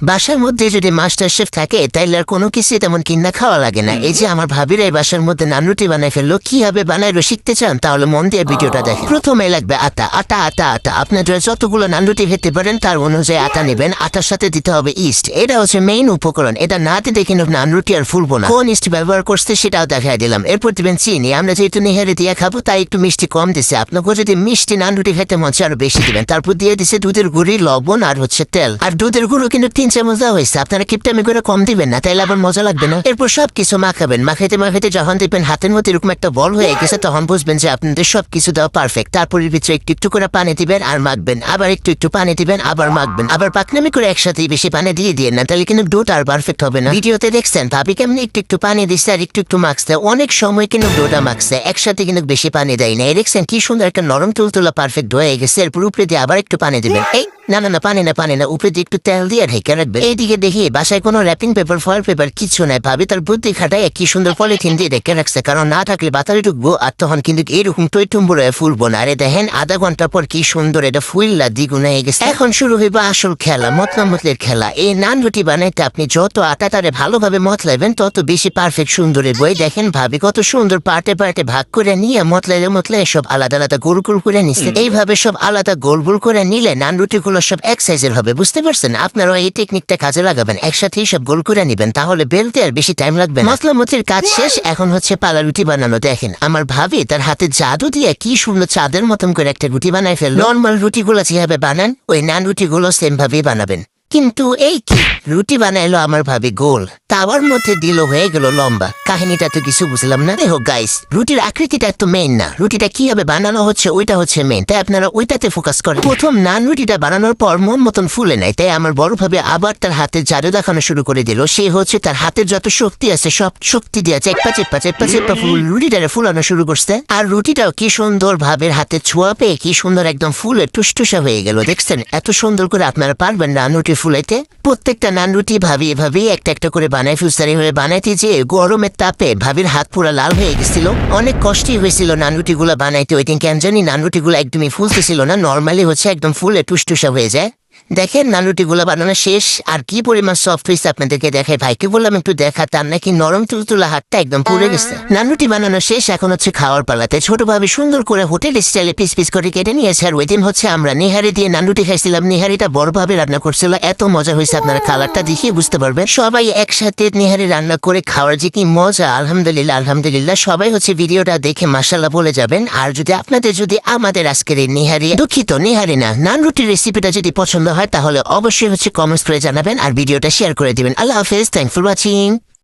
বাসার মধ্যে যদি মাস্টার শেফ থাকে তাইলে আর কোনো কিছু তেমন কিনা খাওয়া লাগে না। এই যে আমার ভাবির এই বাসার মধ্যে নান রুটি বানাই ফেললো, কিভাবে বানাইলো শিখতে চান তাহলে মন দিয়ে ভিডিওটা দেখেন। প্রথমে লাগবে আটা আটা আটা আটা। আপনারা যতগুলো নান রুটি খেতে পারেন তার অনুযায়ী আটা নেবেন। আটার সাথে দিতে হবে ইস্ট, এটা হচ্ছে মেইন উপকরণ। এটা না দিতে কিন্তু নান রুটি আর ফুলবো না। কোন ইস্ট ব্যবহার করতে সেটাও দেখাই দিলাম। এরপর দিবেন চিনি। আমরা যেহেতু নেহারি দিয়ে খাবো তাই একটু মিষ্টি কম দিছে। আপনাকে যদি মিষ্টি নান রুটি খেতে মন চায় আরো বেশি দিবেন। তারপর দিয়ে দিছে দুধের গুঁড়ি, লবণ আর হচ্ছে তেল। আর দুধের গুঁড়ো কিন্তু 3 চামচ দেওয়া হয়েছে। আপনারা কিপটামি করে কম দিবেন না, তাইলে আবার মজা লাগবে না। এরপর সবকিছু মাখাবেন। মাখাইতে মাখাইতে যখন দেখবেন হাতের মধ্যে এরকম একটা বল হয়ে গেছে তখন বুঝবেন যে আপনাদের সবকিছু দেওয়া পারফেক্ট। তারপর এর ভিতরে একটু একটু করে পানি দিবেন আর মাখবেন, আবার একটু একটু পানি দিবেন আবার মাখবেন। আবার পাকনামি করে একসাথে বেশি পানি দিয়ে দিয়ে না, তাহলে কিন্তু ডোটা আর পারফেক্ট হবে না। ভিডিওতে দেখছেন ভাবি কেমনি একটু একটু পানি দিচ্ছে আর একটু একটু মাখছে। অনেক সময় কিন্তু ডোটা মাখছে, একসাথে কিন্তু বেশি পানি দেয় না। দেখছেন কি সুন্দর একটা নরম তুলতুলা পারফেক্ট হয়ে গেছে। এরপর উপরে দিয়ে আবার একটু পানি দিবেন। এই না না না পানি না উপরে দিয়ে একটু তেল দিয়ে ঢেকে রাখবেন। এইদিকে দেখি বাসায় কোনো র্যাপিং পেপার ফয়েল পেপার কিছু নাই। ভাবি তার বুদ্ধি খাটায় কি সুন্দর পলিথিন দিয়ে ঢেকে রাখছে, কারণ না থাকলে বাতারে ঢুকবো আর তখন কিন্তু এরকম টইটুম্বুর হয়ে ফুলবো না। আরে দেখেন আধা ঘন্টা পর কি সুন্দর এটা ফুললা দ্বিগুণ হয়ে গেছে। এখন শুরু হইবা আসল খেলা, মতলা মতলের খেলা। এই নান রুটি বানাইতে আপনি যত আটাটারে ভালোভাবে মতলাইবেন তত বেশি পারফেক্ট সুন্দরের বই। দেখেন ভাবি কত সুন্দর পার্টে পার্টে ভাগ করে নিয়ে মতলাই সব আলাদা আলাদা গোল গোল করে নিচ্ছে। এইভাবে সব আলাদা গোল গোল করে নিলে নান রুটিগুলো সব এক সাইজের হবে, বুঝতে পারছেন? আপনারা এই টেকনিকটা কাজে লাগাবেন, একসাথেই সব গোল করে নিবেন, তাহলে বেলতে আর বেশি টাইম লাগবে না। মশলা মতির কাজ শেষ, এখন হচ্ছে পালা রুটি বানানো। দেখেন আমার ভাবি তার হাতে জাদু দিয়ে কি সুন্দর চাঁদের মতন করে একটা রুটি বানাই ফেললো। নর্মাল রুটিগুলো যেভাবে বানান ওই নান রুটিগুলো সেম ভাবেই বানাবেন। কিন্তু এই কি রুটি বানাইলো আমার ভাবি গোল, তাওয়ার মধ্যে দিল হয়ে গেল লম্বা। কাহিনীটা তো কিছু বুঝলাম না। দেখো গাইস, রুটির আকৃতিটা তো মেইন না, রুটিটা কিভাবে বানানো হচ্ছে ওইটা হচ্ছে মেইন। তাই আপনারা ওইটাতে ফোকাস করেন। প্রথম নান রুটিটা বানানোর পর মন মতন ফুলে নেয়, তাই আমার বড় ভাবে আবার তার হাতে জাদু দেখানো শুরু করে দিল। সে হচ্ছে তার হাতের যত শক্তি আছে সব শক্তি দিয়ে চেপ্পা চেপ্পা চেপ্পা চেপ্পা রুটিটারে ফুলানো শুরু করছে। আর রুটিটাও কি সুন্দর ভাবের হাতে ছোঁয়া পেয়ে কি সুন্দর একদম ফুলে টুসটুসা হয়ে গেল। দেখছেন এত সুন্দর করে আপনারা পারবেন নান রুটি ফুলাইতে। প্রত্যেকটা নান রুটি ভাবি এভাবে একটা একটা করে বানাই ফুসতারি হয়ে বানাইতে যে গরমের তাপে ভাবির হাত পুরো লাল হয়ে গেছিল। অনেক কষ্টই হয়েছিল নান রুটিগুলো বানাইতে। ওই দিন কেন জানি নান রুটিগুলো একদমই ফুলতেছিল না, নর্মালি হচ্ছে একদম ফুলে টুসটুসা হয়ে যায়। দেখেন নান রুটিগুলো বানানো শেষ, আর কি পরিমাণ সফট হয়েছে আপনাদেরকে দেখায়। ভাইকে বললাম একটু দেখা, তার নাকি নরম তুলতুলা হাতটা একদম পুড়ে গেছে। নান রুটি বানানো শেষ, এখন হচ্ছে খাওয়ার পালাতে। ছোটভাবে সুন্দর করে হোটেল স্টাইলে পিস পিস করে কেটে নিয়েছে। আর ওই দিন হচ্ছে আমরা নেহারি দিয়ে নান রুটি খাইছিলাম। নেহারিটা বড়ভাবে রান্না করছিল, এত মজা হয়েছে আপনারা কালারটা দেখিয়ে বুঝতে পারবেন। সবাই একসাথে নেহারি রান্না করে খাওয়ার যে কি মজা, আলহামদুলিল্লাহ আলহামদুলিল্লাহ। সবাই হচ্ছে ভিডিওটা দেখে মাশাআল্লাহ বলে যাবেন। আর যদি আপনাদের যদি আমাদের আজকের এই নেহারি, দুঃখিত নেহারি না, নান রুটির রেসিপিটা যদি পছন্দ হয় তাহলে অবশ্যই হচ্ছে কমেন্টস করে জানাবেন আর ভিডিওটা শেয়ার করে দিবেন। আল্লাহ হাফেজ, থ্যাংকস ফর ওয়াচিং।